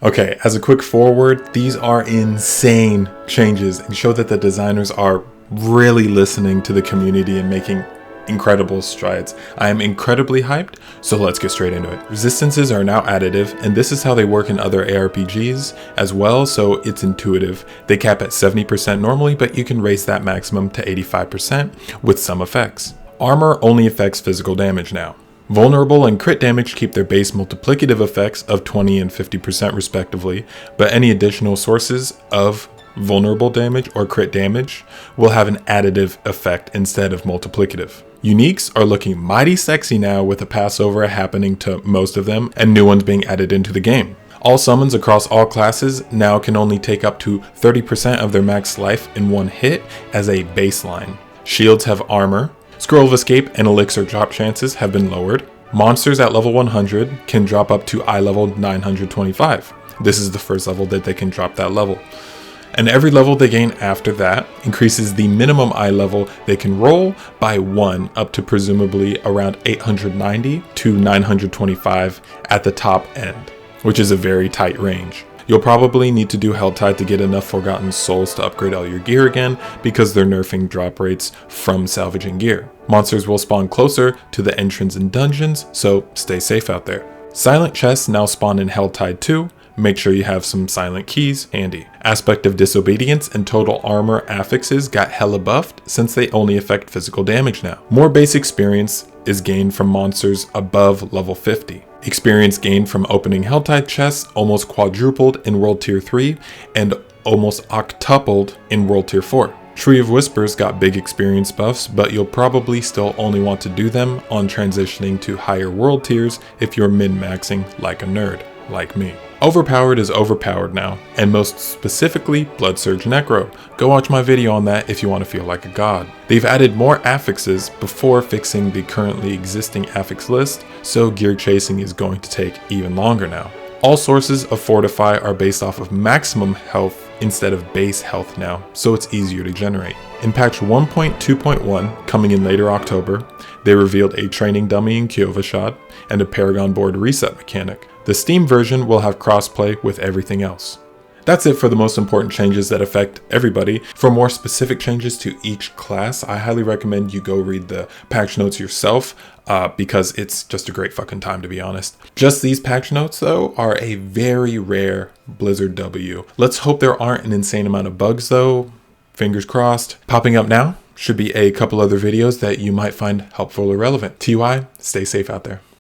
Okay, as a quick forward, these are insane changes and show that the designers are really listening to the community and making incredible strides. I am incredibly hyped, so let's get straight into it. Resistances are now additive, and this is how they work in other ARPGs as well, so it's intuitive. They cap at 70% normally, but you can raise that maximum to 85% with some effects. Armor only affects physical damage now. Vulnerable and crit damage keep their base multiplicative effects of 20 and 50% respectively, but any additional sources of vulnerable damage or crit damage will have an additive effect instead of multiplicative. Uniques are looking mighty sexy now with a passover happening to most of them and new ones being added into the game. All summons across all classes now can only take up to 30% of their max life in one hit as a baseline. Shields have armor. Scroll of Escape and Elixir drop chances have been lowered. Monsters at level 100 can drop up to eye level 925. This is the first level that they can drop that level. And every level they gain after that increases the minimum eye level they can roll by 1 up to presumably around 890 to 925 at the top end, which is a very tight range. You'll probably need to do Helltide to get enough Forgotten Souls to upgrade all your gear again because they're nerfing drop rates from salvaging gear. Monsters will spawn closer to the entrance and dungeons, so stay safe out there. Silent chests now spawn in Helltide 2. Make sure you have some silent keys handy. Aspect of Disobedience and Total Armor affixes got hella buffed since they only affect physical damage now. More base experience is gained from monsters above level 50. Experience gained from opening Helltide chests almost quadrupled in World Tier 3 and almost octupled in World Tier 4. Tree of Whispers got big experience buffs, but you'll probably still only want to do them on transitioning to higher world tiers if you're min-maxing like a nerd, like me. Overpowered is overpowered now, and most specifically Blood Surge Necro. Go watch my video on that if you want to feel like a god. They've added more affixes before fixing the currently existing affix list, so gear chasing is going to take even longer now. All sources of Fortify are based off of maximum health instead of base health now, so it's easier to generate. In patch 1.2.1, coming in later October, they revealed a training dummy in Kyovashad and a Paragon board reset mechanic. The Steam version will have crossplay with everything else. That's it for the most important changes that affect everybody. For more specific changes to each class, I highly recommend you go read the patch notes yourself because it's just a great fucking time, to be honest. Just these patch notes though are a very rare Blizzard W. Let's hope there aren't an insane amount of bugs though. Fingers crossed. Popping up now should be a couple other videos that you might find helpful or relevant. TUI, stay safe out there.